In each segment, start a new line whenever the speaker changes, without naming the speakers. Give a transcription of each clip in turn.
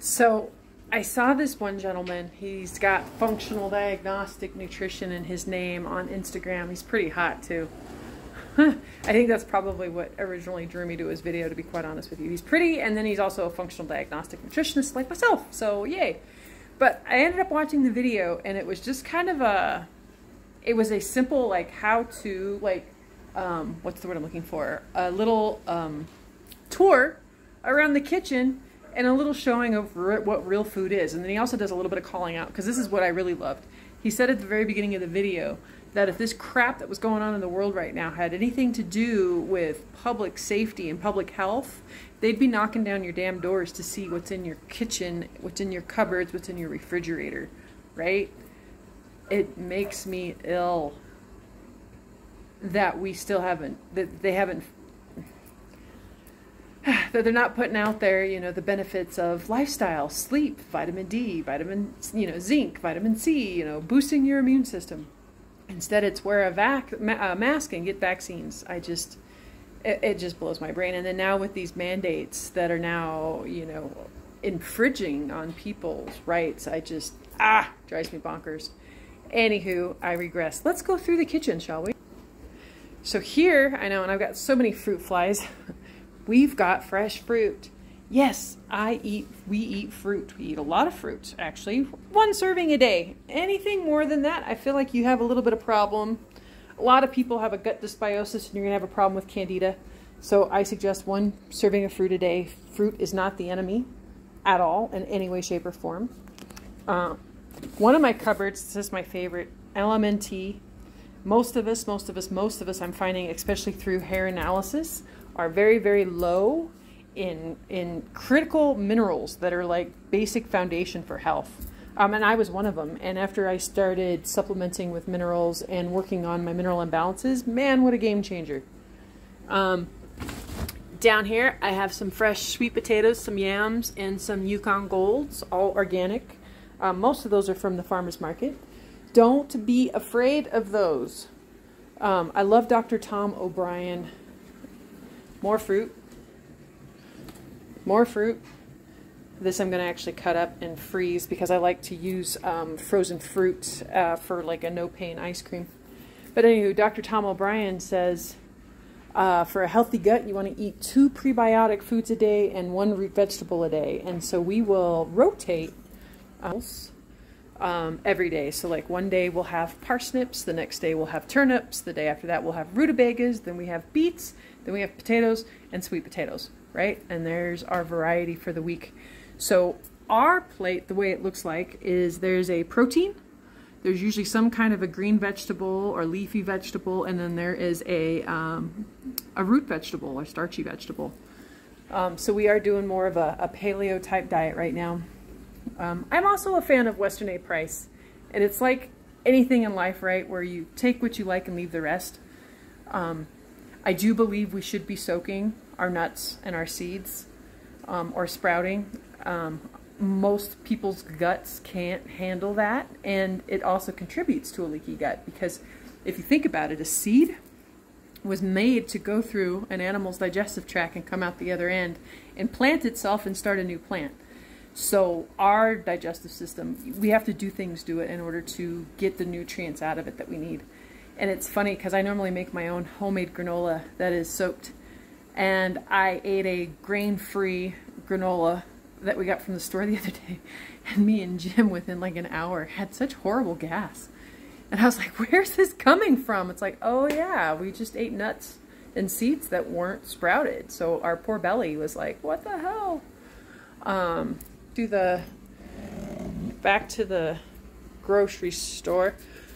So I saw this one gentleman. He's got functional diagnostic nutrition in his name on Instagram. He's pretty hot too. I think that's probably what originally drew me to his video, to be quite honest with you. He's pretty, and then he's also a functional diagnostic nutritionist like myself, so yay. But I ended up watching the video, and it was just kind of a, it was a simple, like, how to, like, what's the word I'm looking for? A little tour around the kitchen and a little showing of what real food is. And then he also does a little bit of calling out, because this is what I really loved. He said at the very beginning of the video that if this crap that was going on in the world right now had anything to do with public safety and public health, they'd be knocking down your damn doors to see what's in your kitchen, what's in your cupboards, what's in your refrigerator, right? It makes me ill that we still haven't, that they haven't, that they're not putting out there, you know, the benefits of lifestyle, sleep, vitamin D, zinc, vitamin C, you know, boosting your immune system. Instead, it's wear a mask and get vaccines. It just blows my brain. And then now with these mandates that are now, you know, infringing on people's rights, drives me bonkers. Anywho, I regress. Let's go through the kitchen, shall we? So here, I know, and I've got so many fruit flies. We've got fresh fruit. Yes, we eat fruit. We eat a lot of fruit, actually. 1 serving a day. Anything more than that, I feel like you have a little bit of problem. A lot of people have a gut dysbiosis, and you're going to have a problem with candida. So I suggest 1 serving of fruit a day. Fruit is not the enemy at all, in any way, shape, or form. One of my cupboards, this is my favorite, LMNT. Most of us, I'm finding, especially through hair analysis, are very, very low in critical minerals that are like basic foundation for health. And I was one of them. And after I started supplementing with minerals and working on my mineral imbalances, man, what a game changer. Down here, I have some fresh sweet potatoes, some yams, and some Yukon Golds, all organic. Most of those are from the farmer's market. Don't be afraid of those. I love Dr. Tom O'Brien. More fruit. More fruit. This I'm going to actually cut up and freeze because I like to use frozen fruit for like a no-pain ice cream. But anywho, Dr. Tom O'Brien says for a healthy gut, you want to eat 2 prebiotic foods a day and 1 root vegetable a day. And so we will rotate every day. So like one day we'll have parsnips, the next day we'll have turnips, the day after that we'll have rutabagas, then we have beets, then we have potatoes and sweet potatoes, right? And there's our variety for the week. So our plate, the way it looks like, is there's a protein, there's usually some kind of a green vegetable or leafy vegetable, and then there is a root vegetable or starchy vegetable. So we are doing more of a paleo type diet right now. I'm also a fan of Western A Price, and it's like anything in life, right, where you take what you like and leave the rest. I do believe we should be soaking our nuts and our seeds or sprouting. Most people's guts can't handle that, and it also contributes to a leaky gut because if you think about it, a seed was made to go through an animal's digestive tract and come out the other end and plant itself and start a new plant. So our digestive system, we have to do things to it in order to get the nutrients out of it that we need. And it's funny because I normally make my own homemade granola that is soaked. And I ate a grain-free granola that we got from the store the other day. And me and Jim, within like an hour, had such horrible gas. And I was like, where's this coming from? It's like, oh yeah, we just ate nuts and seeds that weren't sprouted. So our poor belly was like, what the hell? Back to the grocery store.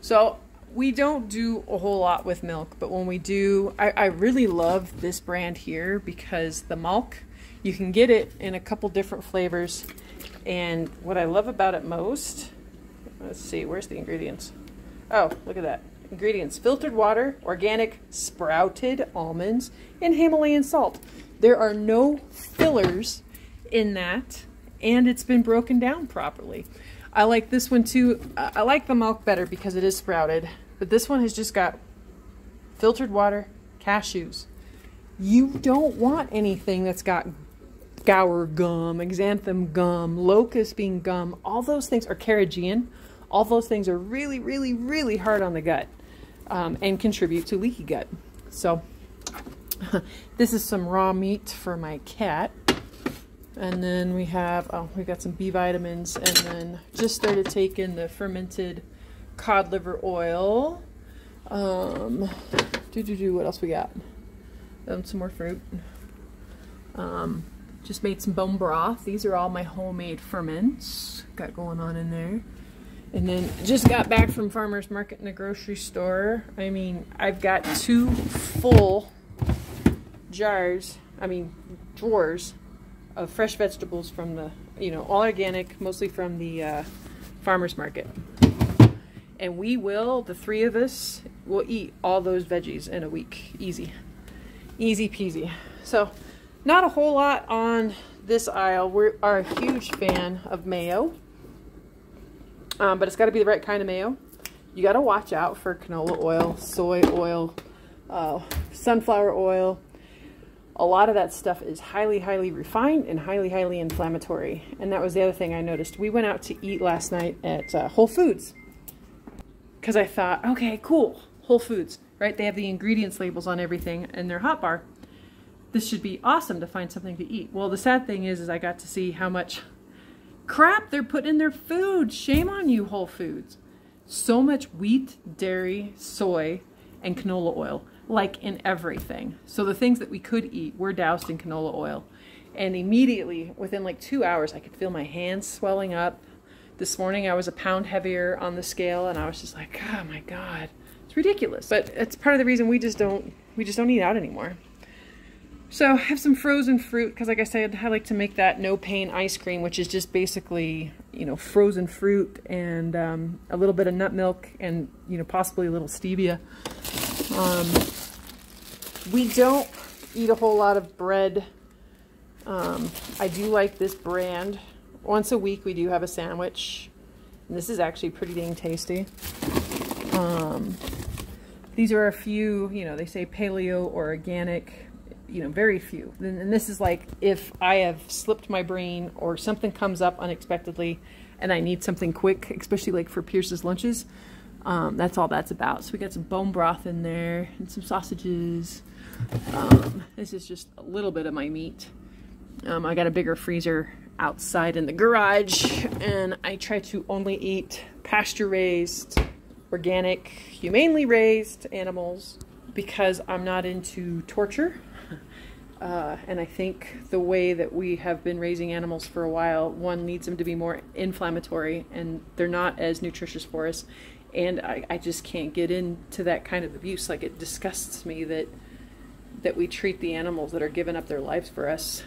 So we don't do a whole lot with milk, but when we do, I really love this brand here because the milk, you can get it in a couple different flavors. And what I love about it most, let's see, where's the ingredients? Oh, look at that. Ingredients: filtered water, organic sprouted almonds, and Himalayan salt. There are no fillers in that, and it's been broken down properly. I like this one too. I like the milk better because it is sprouted, but this one has just got filtered water, cashews. You don't want anything that's got gour gum, xanthan gum, locust bean gum, all those things are carrageenan. All those things are really, really, really hard on the gut and contribute to leaky gut. So this is some raw meat for my cat. And then we have, we got some B vitamins, and then just started taking the fermented cod liver oil. What else we got? Some more fruit. Just made some bone broth. These are all my homemade ferments got going on in there. And then just got back from farmer's market in the grocery store. I mean, I've got 2 full drawers of fresh vegetables from the, all organic, mostly from the farmer's market. And we will, the 3 of us, will eat all those veggies in a week. Easy. Easy peasy. So, not a whole lot on this aisle. We are a huge fan of mayo. But it's got to be the right kind of mayo. You got to watch out for canola oil, soy oil, sunflower oil. A lot of that stuff is highly, highly refined and highly, highly inflammatory. And that was the other thing I noticed. We went out to eat last night at Whole Foods. Because I thought, okay, cool, Whole Foods, right? They have the ingredients labels on everything in their hot bar. This should be awesome to find something to eat. Well, the sad thing is I got to see how much crap they're putting in their food. Shame on you, Whole Foods. So much wheat, dairy, soy, and canola oil, like in everything. So the things that we could eat were doused in canola oil. And immediately, within like 2 hours, I could feel my hands swelling up. This morning I was a pound heavier on the scale, and I was just like, oh my God, it's ridiculous. But it's part of the reason we just don't eat out anymore. So I have some frozen fruit, because like I said, I like to make that no pain ice cream, which is just basically, frozen fruit and a little bit of nut milk and, possibly a little stevia. We don't eat a whole lot of bread. I do like this brand. Once a week we do have a sandwich, and this is actually pretty dang tasty. These are a few, they say paleo or organic, very few. And this is like if I have slipped my brain or something comes up unexpectedly and I need something quick, especially like for Pierce's lunches, that's all that's about. So we got some bone broth in there and some sausages. This is just a little bit of my meat. I got a bigger freezer outside in the garage, and I try to only eat pasture-raised, organic, humanely raised animals because I'm not into torture. And I think the way that we have been raising animals for a while, one needs them to be more inflammatory, and they're not as nutritious for us. And I just can't get into that kind of abuse. Like, it disgusts me that we treat the animals that are giving up their lives for us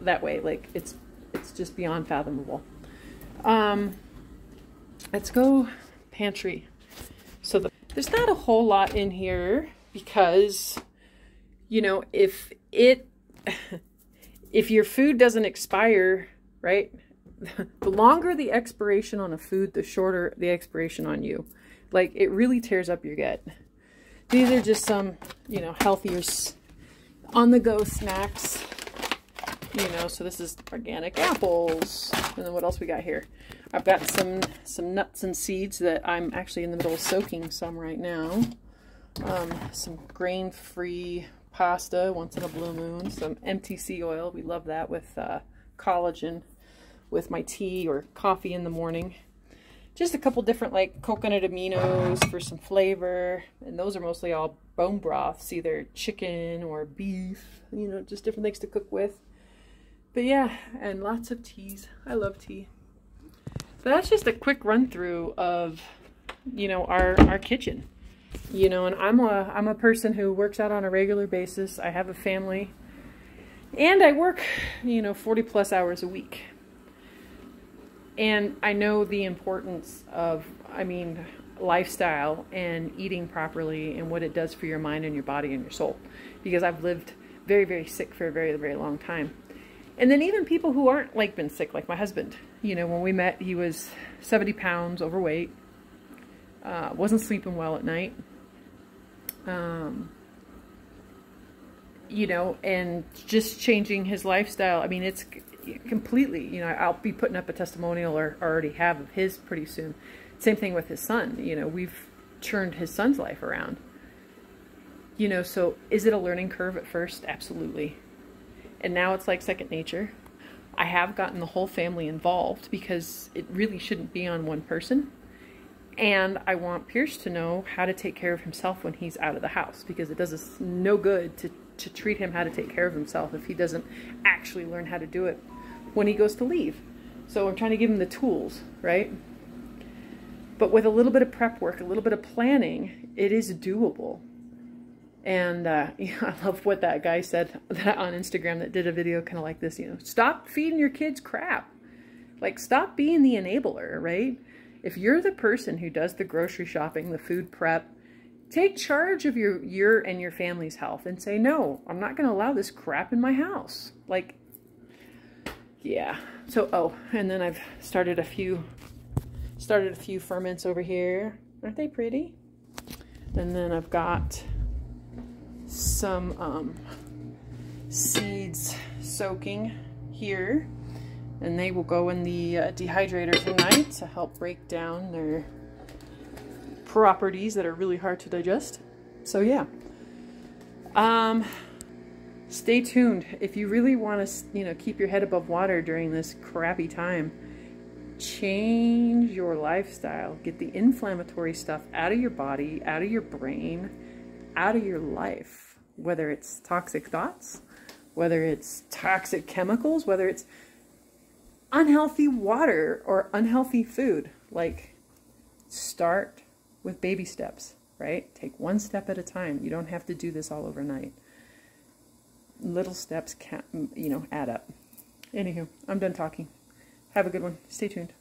that way. Like, it's just beyond fathomable. Let's go pantry. So there's not a whole lot in here because, if your food doesn't expire, right? The longer the expiration on a food, the shorter the expiration on you. Like, it really tears up your gut. These are just some, healthier on-the-go snacks. So this is organic apples. And then what else we got here? I've got some nuts and seeds that I'm actually in the middle of soaking some right now. Some grain-free pasta once in a blue moon. Some MTC oil. We love that with collagen with my tea or coffee in the morning. Just a couple different like coconut aminos for some flavor. And those are mostly all bone broths, either chicken or beef, just different things to cook with. But yeah, and lots of teas. I love tea. So that's just a quick run through of, our kitchen. And I'm a person who works out on a regular basis. I have a family, and I work, 40 plus hours a week. And I know the importance of, lifestyle and eating properly and what it does for your mind and your body and your soul. Because I've lived very, very sick for a very, very long time. And then even people who aren't been sick, like my husband, when we met, he was 70 pounds overweight, wasn't sleeping well at night. you know, and just changing his lifestyle. I mean, it's completely, you know, I'll be putting up a testimonial, or already have, of his pretty soon. Same thing with his son. You know, we've turned his son's life around. You know, so is it a learning curve at first? Absolutely. And now it's like second nature. I have gotten the whole family involved because it really shouldn't be on one person. And I want Pierce to know how to take care of himself when he's out of the house, because it does us no good to treat him how to take care of himself if he doesn't actually learn how to do it when he goes to leave. So I'm trying to give him the tools, right? But with a little bit of prep work, a little bit of planning, it is doable. And you know, I love what that guy said on Instagram that did a video kind of like this, you know, stop feeding your kids crap. Like, stop being the enabler, right? If you're the person who does the grocery shopping, the food prep, take charge of your and your family's health and say, no, I'm not going to allow this crap in my house. Like, yeah. So, oh, and then I've started a few ferments over here. Aren't they pretty? And then I've got some seeds soaking here, and they will go in the dehydrator tonight to help break down their properties that are really hard to digest. So yeah, stay tuned. If you really want to, you know, keep your head above water during this crappy time, change your lifestyle. Get the inflammatory stuff out of your body, out of your brain, out of your life. Whether it's toxic thoughts, whether it's toxic chemicals, whether it's unhealthy water or unhealthy food. Like, start with baby steps, right? Take one step at a time. You don't have to do this all overnight. Little steps can, you know, add up. Anywho, I'm done talking. Have a good one. Stay tuned.